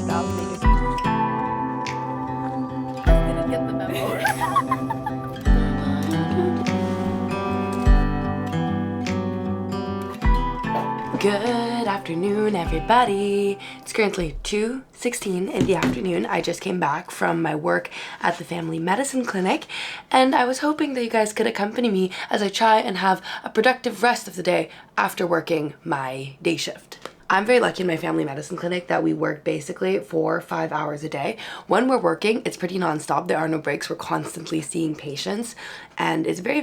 validated. Didn't get the memo. Good afternoon, everybody. It's currently 2:16 in the afternoon. I just came back from my work at the family medicine clinic, and I was hoping that you guys could accompany me as I try and have a productive rest of the day after working my day shift. I'm very lucky in my family medicine clinic that we work basically 4 or 5 hours a day. When we're working, it's pretty nonstop. There are no breaks. We're constantly seeing patients, and it's very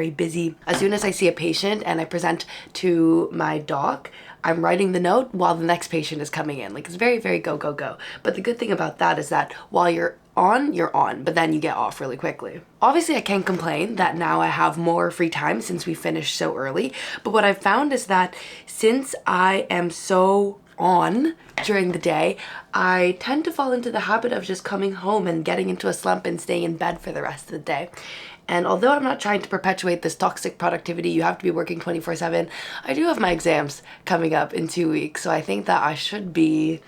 busy. As soon as I see a patient and I present to my doc, I'm writing the note while the next patient is coming in. Like, it's very go. But the good thing about that is that while you're on, but then you get off really quickly. Obviously, I can't complain that now I have more free time since we finished so early, but what I've found is that since I am so on during the day, I tend to fall into the habit of just coming home and getting into a slump and staying in bed for the rest of the day. And although I'm not trying to perpetuate this toxic productivity, you have to be working 24/7, I do have my exams coming up in 2 weeks, so I think that I should be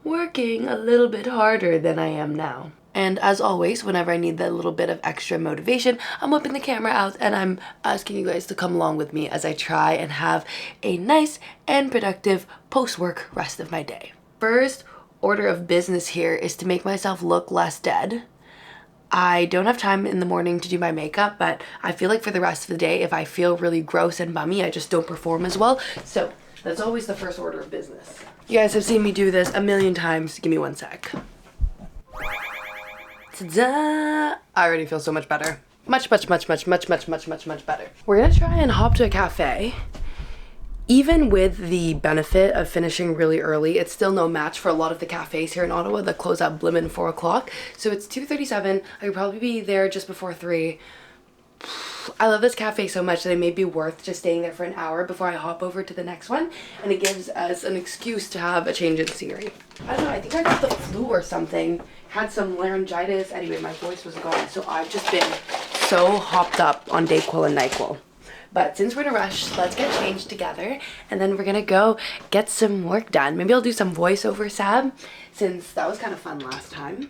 working a little bit harder than I am now. And as always, whenever I need that little bit of extra motivation, I'm whipping the camera out and I'm asking you guys to come along with me as I try and have a nice and productive post-work rest of my day. First order of business here is to make myself look less dead. I don't have time in the morning to do my makeup, but I feel like for the rest of the day, if I feel really gross and bummy, I just don't perform as well. So that's always the first order of business. You guys have seen me do this a million times. Give me 1 sec. Ta-da! I already feel so much better. Much better. We're gonna try and hop to a cafe. Even with the benefit of finishing really early, it's still no match for a lot of the cafes here in Ottawa that close at blimmin' 4 o'clock. So it's 2:37. I could probably be there just before 3. I love this cafe so much that it may be worth just staying there for an hour before I hop over to the next one, and it gives us an excuse to have a change in scenery. I don't know, I think I got the flu or something, had some laryngitis. Anyway, my voice was gone, so I've just been so hopped up on Dayquil and NyQuil. But since we're in a rush, let's get changed together, and then we're gonna go get some work done. Maybe I'll do some voiceover, Sab, since that was kind of fun last time.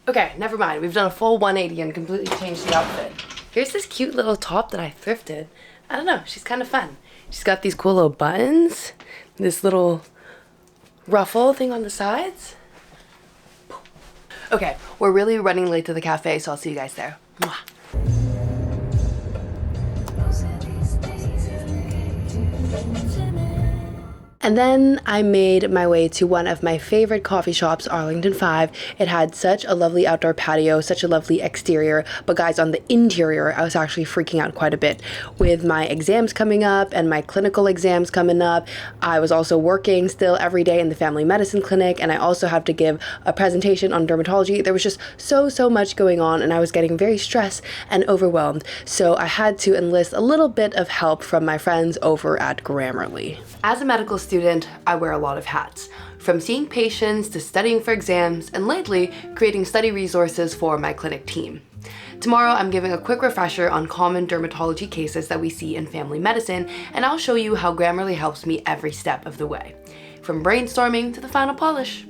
Okay, never mind. We've done a full 180 and completely changed the outfit. Here's this cute little top that I thrifted. I don't know, she's kind of fun. She's got these cool little buttons, this little ruffle thing on the sides. Okay, we're really running late to the cafe, so I'll see you guys there. Mwah. And then I made my way to one of my favorite coffee shops, Arlington 5. It had such a lovely outdoor patio, such a lovely exterior, but guys, on the interior, I was actually freaking out quite a bit. With my exams coming up and my clinical exams coming up, I was also working still every day in the family medicine clinic, and I also have to give a presentation on dermatology. There was just so much going on, and I was getting very stressed and overwhelmed, so I had to enlist a little bit of help from my friends over at Grammarly. As a medical student, I wear a lot of hats, from seeing patients to studying for exams, and lately, creating study resources for my clinic team. Tomorrow, I'm giving a quick refresher on common dermatology cases that we see in family medicine, and I'll show you how Grammarly helps me every step of the way, from brainstorming to the final polish.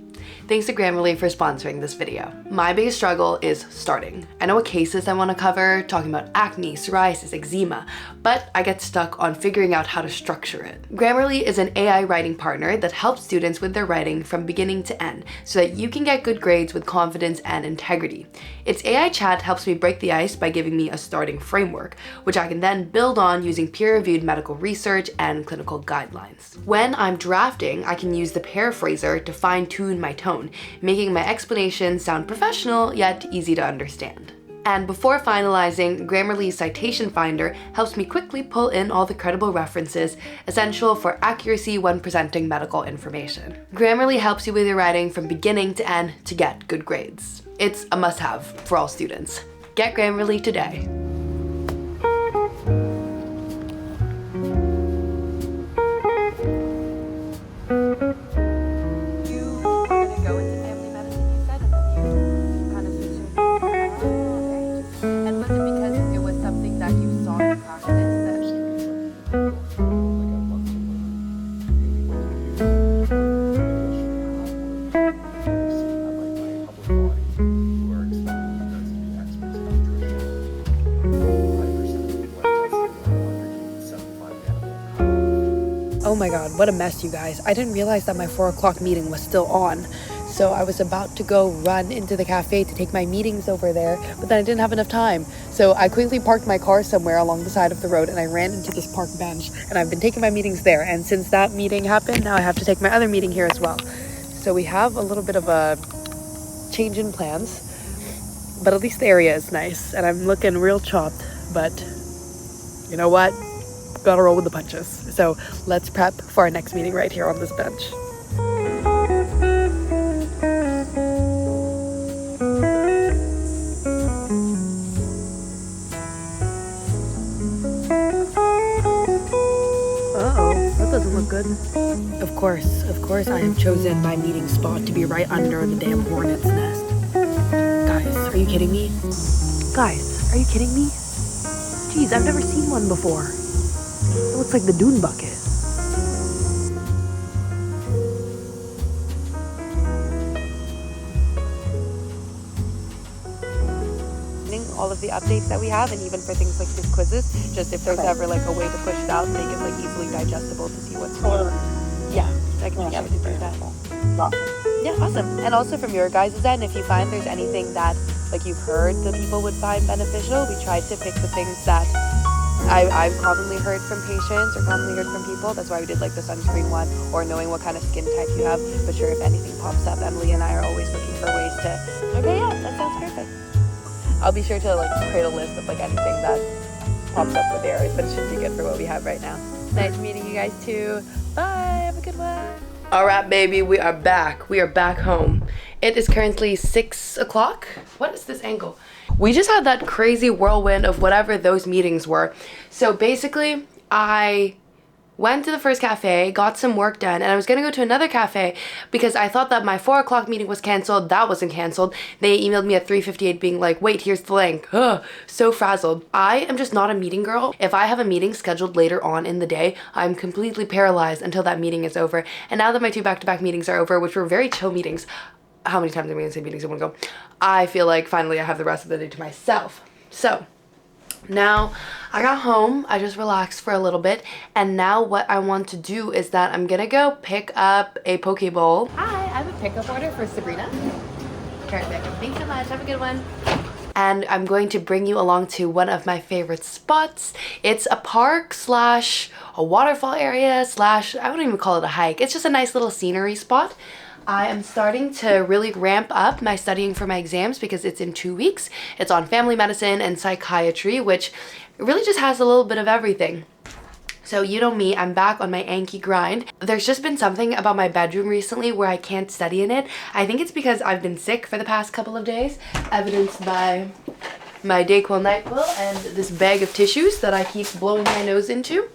Thanks to Grammarly for sponsoring this video. My biggest struggle is starting. I know what cases I want to cover, talking about acne, psoriasis, eczema, but I get stuck on figuring out how to structure it. Grammarly is an AI writing partner that helps students with their writing from beginning to end so that you can get good grades with confidence and integrity. Its AI chat helps me break the ice by giving me a starting framework, which I can then build on using peer-reviewed medical research and clinical guidelines. When I'm drafting, I can use the paraphraser to fine-tune my tone, making my explanations sound professional yet easy to understand. And before finalizing, Grammarly's citation finder helps me quickly pull in all the credible references essential for accuracy when presenting medical information. Grammarly helps you with your writing from beginning to end to get good grades. It's a must-have for all students. Get Grammarly today. Oh my god, what a mess, you guys. I didn't realize that my 4 o'clock meeting was still on. So I was about to go run into the cafe to take my meetings over there, but then I didn't have enough time. So I quickly parked my car somewhere along the side of the road and I ran into this park bench, and I've been taking my meetings there. And since that meeting happened, now I have to take my other meeting here as well. So we have a little bit of a change in plans, but at least the area is nice and I'm looking real chopped, but you know what? Gotta roll with the punches. So let's prep for our next meeting right here on this bench. That doesn't look good. Of course I have chosen my meeting spot to be right under the damn hornet's nest. Guys, are you kidding me? Guys, are you kidding me? Jeez, I've never seen one before. It looks like the dune bucket. All of the updates that we have, and even for things like these quizzes, just if there's ever like a way to push it out and make it like easily digestible to see what's new. Yeah, I can yeah, we can do that. Yeah, awesome. And also from your guys' end, if you find there's anything that like you've heard that people would find beneficial, we tried to pick the things that I've commonly heard from patients or commonly heard from people. That's why we did like the sunscreen one, or knowing what kind of skin type you have. But sure, if anything pops up, Emily and I are always looking for ways to, okay, yeah, that sounds perfect. I'll be sure to like create a list of like anything that pops up with there, but it should be good for what we have right now. Nice meeting you guys too. Bye, have a good one. All right, baby, we are back. We are back home. It is currently 6 o'clock. What is this angle? We just had that crazy whirlwind of whatever those meetings were. So basically, I went to the first cafe, got some work done, and I was gonna go to another cafe because I thought that my 4 o'clock meeting was canceled. That wasn't canceled. They emailed me at 3:58 being like, wait, here's the link. Ugh, so frazzled. I am just not a meeting girl. If I have a meeting scheduled later on in the day, I'm completely paralyzed until that meeting is over. And now that my 2 back-to-back meetings are over, which were very chill meetings, how many times am I gonna say meetings in one go? I feel like finally I have the rest of the day to myself. So now I got home, I just relaxed for a little bit, and now what I want to do is that I'm gonna go pick up a poke bowl. Hi, I have a pickup order for Sabrina. Carrot pickup. Thanks so much, have a good one. And I'm going to bring you along to one of my favorite spots. It's a park slash a waterfall area slash, I wouldn't even call it a hike. It's just a nice little scenery spot. I am starting to really ramp up my studying for my exams because it's in 2 weeks. It's on family medicine and psychiatry, which really just has a little bit of everything. So you know me, I'm back on my Anki grind. There's just been something about my bedroom recently where I can't study in it. I think it's because I've been sick for the past couple of days, evidenced by my Dayquil, NyQuil, and this bag of tissues that I keep blowing my nose into.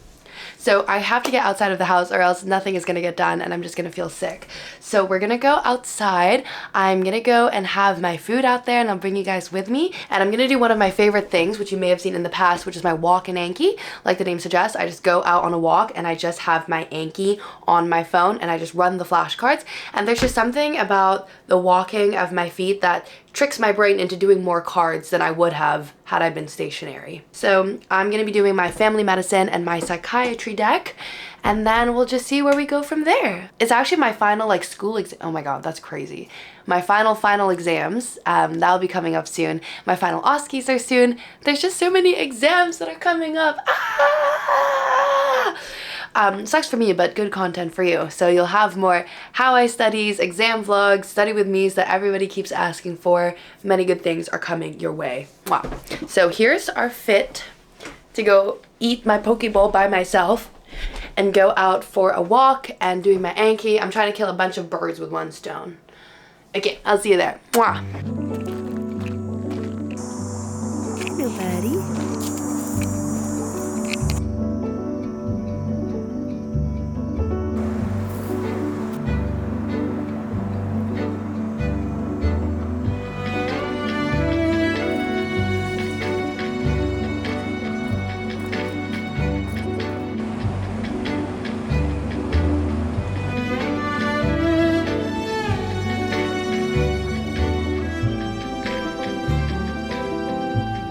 So I have to get outside of the house or else nothing is gonna get done and I'm just gonna feel sick. So we're gonna go outside. I'm gonna go and have my food out there and I'll bring you guys with me. And I'm gonna do one of my favorite things, which you may have seen in the past, which is my walk in Anki. Like the name suggests, I just go out on a walk and I just have my Anki on my phone and I just run the flashcards. And there's just something about the walking of my feet that tricks my brain into doing more cards than I would have had I been stationary. So I'm gonna be doing my family medicine and my psychiatry deck, and then we'll just see where we go from there. It's actually my final like school exam. Oh my god, that's crazy. My final exams, that'll be coming up soon. My final OSCEs are soon. There's just so many exams that are coming up. Sucks for me, but good content for you. So you'll have more how I studies, exam vlogs, study with me's that everybody keeps asking for. Many good things are coming your way. Wow. So here's our fit to go eat my poke bowl by myself and go out for a walk and doing my Anki. I'm trying to kill a bunch of birds with one stone. Okay, I'll see you there. Mwah. Hello, buddy.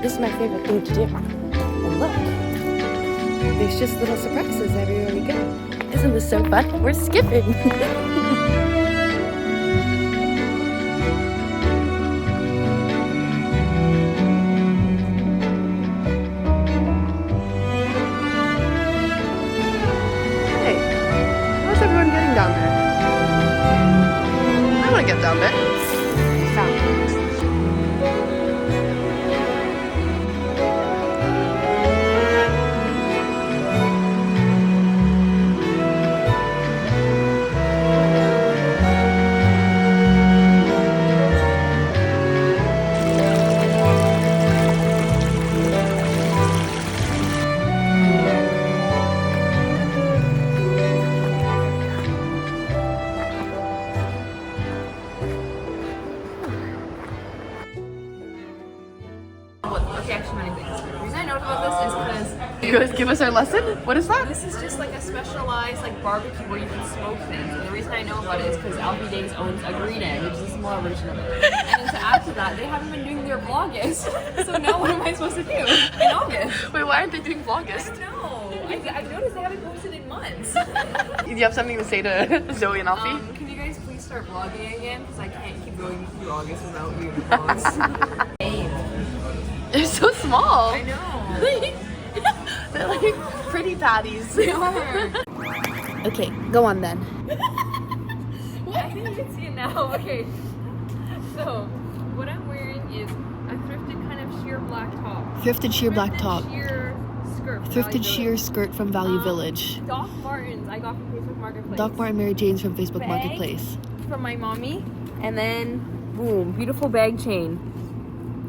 This is my favorite thing to do. And look, there's just little surprises everywhere we go. Isn't this so fun? We're skipping. Down there. I want to get down there. Stop. You guys give us our lesson? What is that? This is just like a specialized like barbecue where you can smoke things. And the reason I know about it is because Alfie Days owns a green egg, which is a small version of it. And then to add to that, they haven't been doing their Vlogust. So now what am I supposed to do in August? Wait, why aren't they doing Vlogust? I don't know. I've noticed they haven't posted in months. Do you have something to say to Zoe and Alfie? Can you guys please start vlogging again? Because I can't keep going through August without doing vlogs. They're so small. I know. They're like pretty patties. They are. Okay, go on then. I think you can see it now. Okay. So, what I'm wearing is a thrifted kind of sheer black top. Thrifted sheer black top. Sheer skirt. Thrifted sheer skirt from Value Village. Doc Martens I got from Facebook Marketplace. Doc Martin Mary Jane's from Facebook Bag Marketplace. From my mommy. And then, boom, beautiful bag chain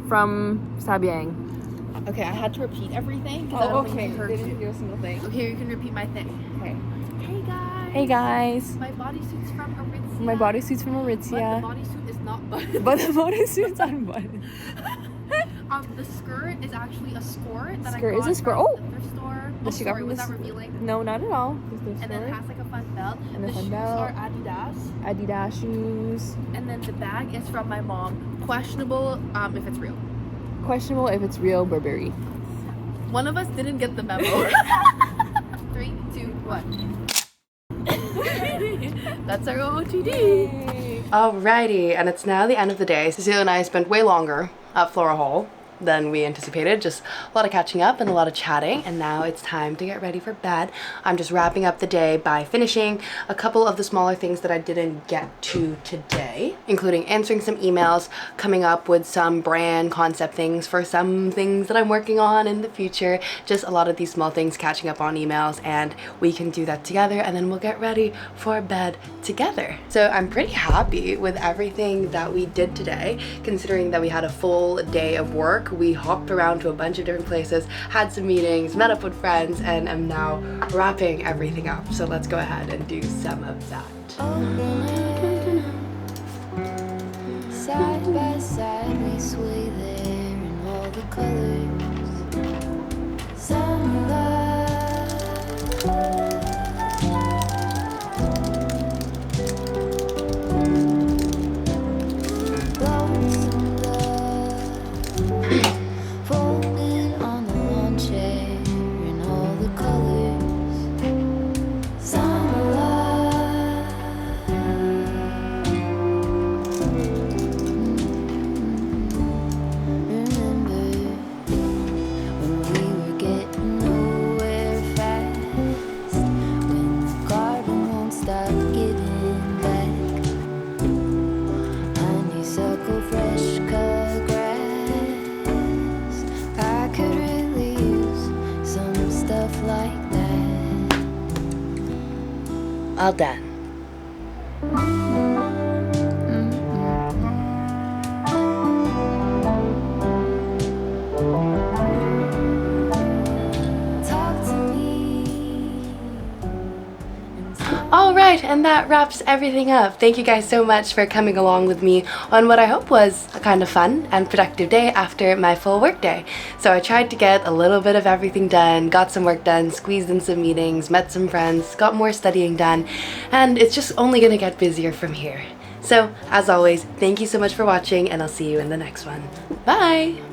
from Sabiang. Okay, I had to repeat everything because Oh, I don't okay. think you heard They didn't you. do a single thing. Okay, you can repeat my thing. Okay. Hey guys. Hey guys. My bodysuit's from Aritzia. My bodysuit's from Aritzia. But the bodysuit is not buttoned. But the bodysuit's unbuttoned. The skirt is actually a skirt that Skirt I got is a skirt. from Oh! the thrift store. That she got from was the that revealing? No, not at all. And then it has like a fun belt. And a the fun shoes belt. are Adidas. Adidas shoes. And then the bag is from my mom. Questionable if it's real. Questionable if it's real Burberry. One of us didn't get the memo. 3, 2, 1. That's our OOTD. Alrighty, and it's now the end of the day. Cecilia and I spent way longer at Flora Hall than we anticipated. Just a lot of catching up and a lot of chatting, and now it's time to get ready for bed. I'm just wrapping up the day by finishing a couple of the smaller things that I didn't get to today, including answering some emails, coming up with some brand concept things for some things that I'm working on in the future. Just a lot of these small things, catching up on emails, and we can do that together, and then we'll get ready for bed together. So I'm pretty happy with everything that we did today, considering that we had a full day of work. We hopped around to a bunch of different places, had some meetings, met up with friends, and am now wrapping everything up. So let's go ahead and do some of that. Side by side we sway there in all the colors. Some folded on the lawn chair in all the colors. Some love. Remember when we were getting nowhere fast, when the garden won't stop giving back. Honeysuckle, fresh cut grass. I could really use some stuff like that. All done. Talk to me. Alright, and that wraps everything up. Thank you guys so much for coming along with me on what I hope was a kind of fun and productive day after my full work day. So I tried to get a little bit of everything done, got some work done, squeezed in some meetings, met some friends, got more studying done, and it's just only gonna get busier from here. So, as always, thank you so much for watching, and I'll see you in the next one. Bye!